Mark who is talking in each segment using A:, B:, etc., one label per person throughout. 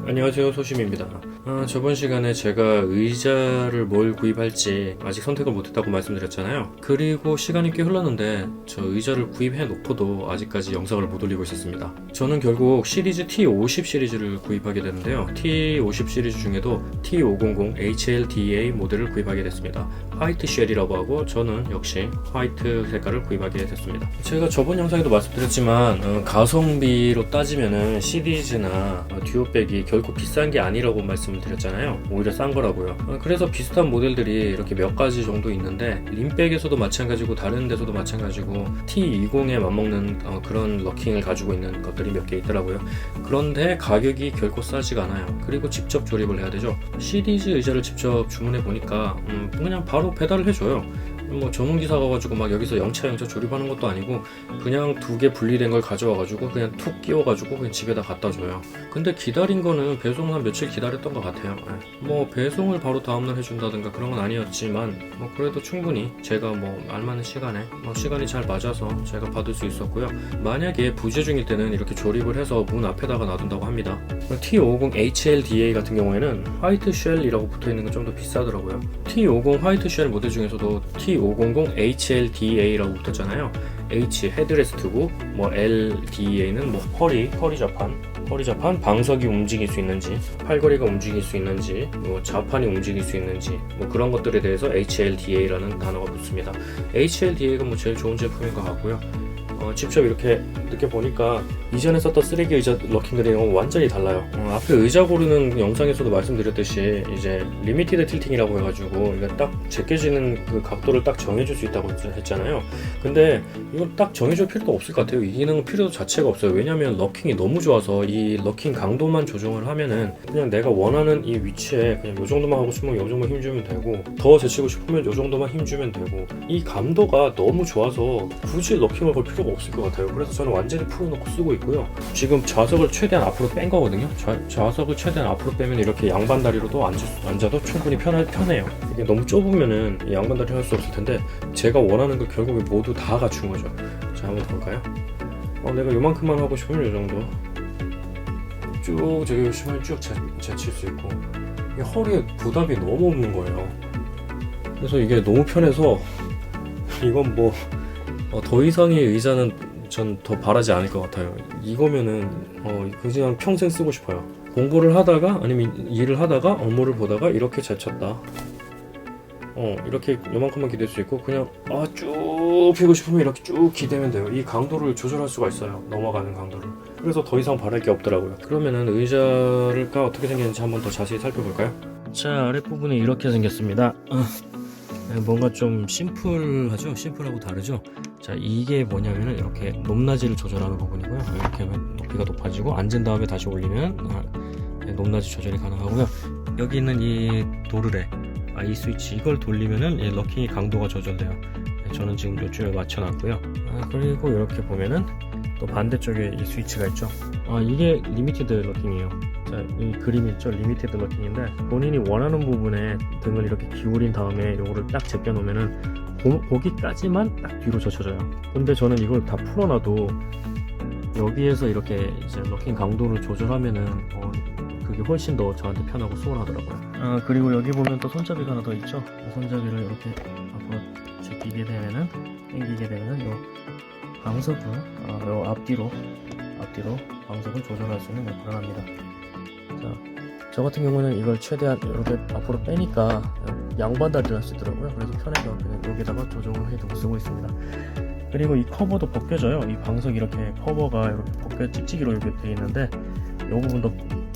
A: 안녕하세요, 소심입니다. 저번 시간에 제가 의자를 뭘 구입할지 아직 선택을 못했다고 말씀드렸잖아요. 그리고 시간이 꽤 흘렀는데 저 의자를 구입해 놓고도 아직까지 영상을 못 올리고 있었습니다. 저는 결국 시리즈 T50 시리즈를 구입하게 되는데요. T50 시리즈 중에도 T500 HLDA 모델을 구입하게 됐습니다. 화이트 쉘이라고 하고 저는 역시 화이트 색깔을 구입하게 됐습니다. 제가 저번 영상에도 말씀드렸지만 가성비로 따지면은 시리즈나 듀오백이 결코 비싼 게 아니라고 말씀을 드렸잖아요. 오히려 싼 거라고요. 그래서 비슷한 모델들이 이렇게 몇 가지 정도 있는데 림백에서도 마찬가지고 다른 데서도 마찬가지고 T20에 맞먹는 그런 럭킹을 가지고 있는 것들이 몇 개 있더라고요. 그런데 가격이 결코 싸지가 않아요. 그리고 직접 조립을 해야 되죠. 시리즈 의자를 직접 주문해 보니까 그냥 바로 배달을 해줘요. 뭐 전문기사 가가지고 막 여기서 영차 조립하는 것도 아니고 그냥 두 개 분리된 걸 가져와가지고 그냥 툭 끼워가지고 그냥 집에다 갖다 줘요. 근데 기다린 거는 배송을 한 며칠 기다렸던 것 같아요. 뭐 배송을 바로 다음날 해준다든가 그런 건 아니었지만 뭐 그래도 충분히 제가 뭐 알맞은 시간에 시간이 잘 맞아서 제가 받을 수 있었고요. 만약에 부재 중일 때는 이렇게 조립을 해서 문 앞에다가 놔둔다고 합니다. T50 HLDA 같은 경우에는 화이트 쉘이라고 붙어있는 건 좀 더 비싸더라고요. T50 화이트 쉘 모델 중에서도 T500 HLDA라고 붙었잖아요. H 헤드레스트고 뭐 LDA는 뭐 허리 자판, 방석이 움직일 수 있는지, 팔걸이가 움직일 수 있는지, 뭐 좌판이 움직일 수 있는지, 뭐 그런 것들에 대해서 HLDA라는 단어가 붙습니다. HLDA가 뭐 제일 좋은 제품인 것 같고요. 직접 이렇게 느껴보니까 이전에 썼던 쓰레기 의자 럭킹들이랑 완전히 달라요. 앞에 의자 고르는 영상에서도 말씀드렸듯이 이제 리미티드 틸팅이라고 해가지고 이거 딱 제껴지는 그 각도를 딱 정해줄 수 있다고 했잖아요. 근데 이건 딱 정해줄 필요도 없을 것 같아요. 이 기능 필요 자체가 없어요. 왜냐면 럭킹이 너무 좋아서 이 럭킹 강도만 조정을 하면은 그냥 내가 원하는 이 위치에 그냥 요 정도만 하고 싶으면 요 정도만 힘주면 되고 더 제치고 싶으면 요 정도만 힘주면 되고 이 감도가 너무 좋아서 굳이 럭킹을 걸 필요가 없을 것 같아요. 그래서 저는 완전히 풀어놓고 쓰고 있고요. 지금 좌석을 최대한 앞으로 뺀 거거든요. 좌석을 최대한 앞으로 빼면 이렇게 양반다리로도 앉아도 충분히 편해요. 이게 너무 좁으면은 양반다리 할 수 없을 텐데 제가 원하는 거 결국에 모두 다 갖춘 거죠. 자, 한번 볼까요? 내가 요만큼만 하고 싶으면 요 정도 쭉 저기 보시면 쭉 제칠 수 있고 이게 허리에 부담이 너무 없는 거예요. 그래서 이게 너무 편해서 이건 뭐 더 이상의 의자는 전 더 바라지 않을 것 같아요. 이거면은 그냥 평생 쓰고 싶어요. 공부를 하다가 아니면 일을 하다가 업무를 보다가 이렇게 제쳤다. 이렇게 요만큼만 기댈 수 있고 그냥 쭉 펴고 싶으면 이렇게 쭉 기대면 돼요. 이 강도를 조절할 수가 있어요. 넘어가는 강도를. 그래서 더 이상 바랄 게 없더라고요. 그러면은 의자가 어떻게 생겼는지 한번 더 자세히 살펴볼까요? 자, 아랫부분이 이렇게 생겼습니다. 뭔가 좀 심플하죠? 심플하고 다르죠? 자, 이게 뭐냐면은 이렇게 높낮이를 조절하는 부분이고요. 이렇게 하면 높이가 높아지고 앉은 다음에 다시 올리면 높낮이 조절이 가능하고요. 여기 있는 이 도르래, 이 스위치 이걸 돌리면은 이 럭킹의 강도가 조절돼요. 저는 지금 요쯤에 맞춰놨고요. 그리고 이렇게 보면은 또 반대쪽에 이 스위치가 있죠. 이게 리미티드 럭킹이에요. 자, 이 그림 있죠? 리미티드 럭킹인데 본인이 원하는 부분에 등을 이렇게 기울인 다음에 요거를 딱 제껴 놓으면은 거기까지만 딱 뒤로 젖혀져요. 근데 저는 이걸 다 풀어놔도 여기에서 이렇게 이제 럭킹 강도를 조절하면은 그게 훨씬 더 저한테 편하고 수월하더라고요. 그리고 여기 보면 또 손잡이가 하나 더 있죠? 손잡이를 이렇게 앞으로 제끼게 되면은, 당기게 되면은 요 방석을 요 앞뒤로 방석을 조절할 수 있는 역할을 합니다. 자, 저 같은 경우는 이걸 최대한 이렇게 앞으로 빼니까 양반다리를 할 수 있더라고요. 그래서 편해서 그냥 여기다가 조정을 해두고 쓰고 있습니다. 그리고 이 커버도 벗겨져요. 이 방석 이렇게 커버가 이렇게 찍찍이로 이렇게 돼 있는데 이 부분도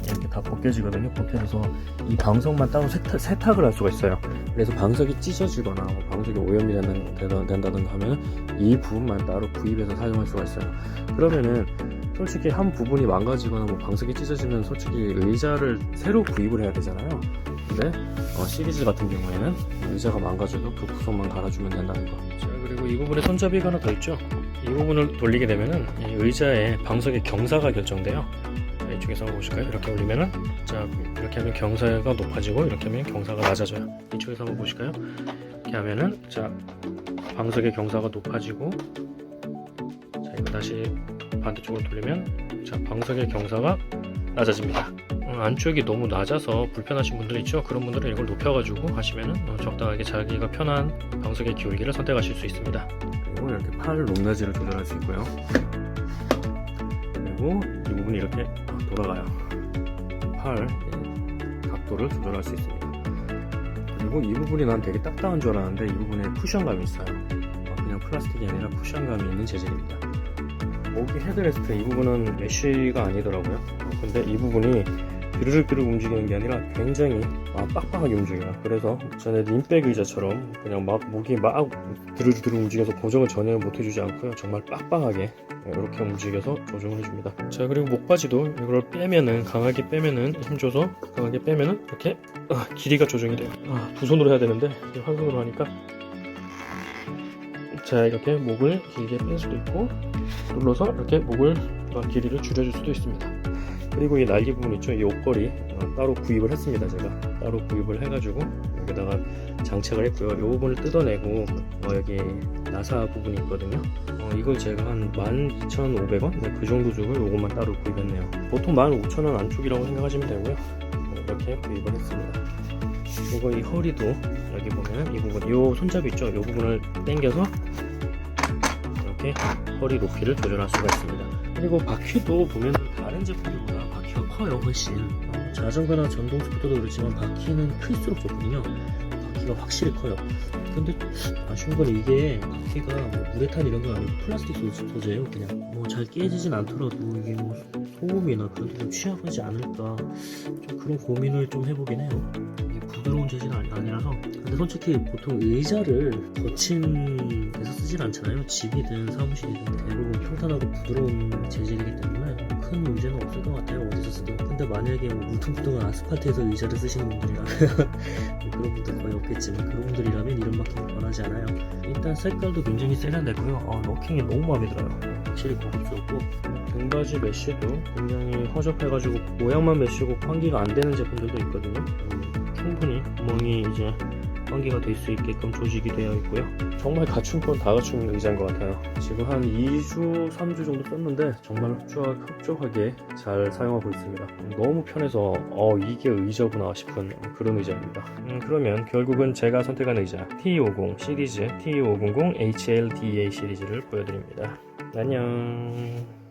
A: 이렇게 다 벗겨지거든요. 벗겨져서 이 방석만 따로 세탁을 할 수가 있어요. 그래서 방석이 찢어지거나 방석이 오염이 된다든가 하면 이 부분만 따로 구입해서 사용할 수가 있어요. 그러면은 솔직히 한 부분이 망가지거나 방석이 찢어지면 솔직히 의자를 새로 구입을 해야 되잖아요. 근데 시리즈 같은 경우에는 의자가 망가져도 그 구성만 갈아주면 된다는 거. 자, 그리고 이 부분에 손잡이가 하나 더 있죠. 이 부분을 돌리게 되면은 이 의자의 방석의 경사가 결정돼요. 이쪽에서 한번 보실까요? 이렇게 올리면은, 자, 이렇게 하면 경사가 높아지고 이렇게 하면 경사가 낮아져요. 이쪽에서 한번 보실까요? 이렇게 하면은, 자, 방석의 경사가 높아지고, 자, 이거 다시 반대쪽으로 돌리면, 자, 방석의 경사가 낮아집니다. 안쪽이 너무 낮아서 불편하신 분들 있죠. 그런 분들은 이걸 높여가지고 하시면은 적당하게 자기가 편한 방석의 기울기를 선택하실 수 있습니다. 그리고 이렇게 팔 높낮이를 조절할 수 있고요. 그리고 이 부분이 이렇게 돌아가요. 팔 각도를 조절할 수 있습니다. 그리고 이 부분이 난 되게 딱딱한 줄 알았는데 이 부분에 쿠션감이 있어요. 그냥 플라스틱이 아니라 쿠션감이 있는 재질입니다. 모기 헤드레스트 이 부분은 메쉬가 아니더라고요. 근데 이 부분이 드르륵 움직이는 게 아니라 굉장히 빡빡하게 움직여요. 그래서 전에 림백 의자처럼 그냥 막 목이 막 드르륵 움직여서 고정을 전혀 못 해주지 않고요. 정말 빡빡하게 이렇게 움직여서 조정을 해줍니다. 자, 그리고 목바지도 이걸 빼면은, 강하게 빼면은, 힘줘서 강하게 빼면은 이렇게 길이가 조정이 돼요. 두 손으로 해야 되는데 한 손으로 하니까, 자, 이렇게 목을 길게 뺄 수도 있고 눌러서 이렇게 목을 길이를 줄여줄 수도 있습니다. 그리고 이 날개 부분 있죠, 이 옷걸이 따로 구입을 했습니다. 제가 따로 구입을 해가지고 여기다가 장착을 했고요. 이 부분을 뜯어내고 여기 나사 부분이 있거든요. 이걸 제가 한 12,500원? 그 정도 주고 이것만 따로 구입했네요. 보통 15,000원 안쪽이라고 생각하시면 되고요. 이렇게 구입을 했습니다. 그리고 이 허리도 여기 보면 이 부분, 이 손잡이 있죠, 이 부분을 당겨서 이렇게 허리 높이를 조절할 수가 있습니다. 그리고 바퀴도 보면 다른 제품들보다 바퀴가 커요. 훨씬. 자전거나 전동 스쿠터도 그렇지만 바퀴는 클수록 좋거든요. 바퀴가 확실히 커요. 근데 아쉬운 건 이게 바퀴가 뭐 우레탄 이런 건 아니고 플라스틱 소재예요. 그냥 뭐 잘 깨지진 않더라도 이게 뭐 소음이나 그런 데 좀 취약하지 않을까, 좀 그런 고민을 좀 해보긴 해요. 이게 부드러운 재질은 아니라서. 근데 솔직히 보통 의자를 거친 데서 쓰진 않잖아요. 집이든 사무실이든 대부분 평탄하고 부드러운 재질이기 때문에 큰 문제는 없을 것 같아요, 어디서 쓰든. 근데 만약에 뭐 울퉁불퉁한 아스팔트에서 의자를 쓰시는 분들이라면 그런 분들 거의 없겠지만, 그런 분들이라면 이런 바퀴는 권하지 않아요. 일단 색깔도 굉장히 세련됐고요. 럭킹이 너무 마음에 들어요. 확실히 고급스럽고, 등받이 메쉬도 굉장히 허접해가지고 모양만 메쉬고 환기가 안 되는 제품들도 있거든요. 충분히 구멍이 이제 환기가 될 수 있게끔 조직이 되어 있고요. 정말 갖춘 건 다 갖춘 의자인 것 같아요. 지금 한 2주, 3주 정도 썼는데 정말 흡족하게 잘 사용하고 있습니다. 너무 편해서 이게 의자구나 싶은 그런 의자입니다. 그러면 결국은 제가 선택한 의자 T250 시리즈 T250 HLDA 시리즈를 보여드립니다. 안녕.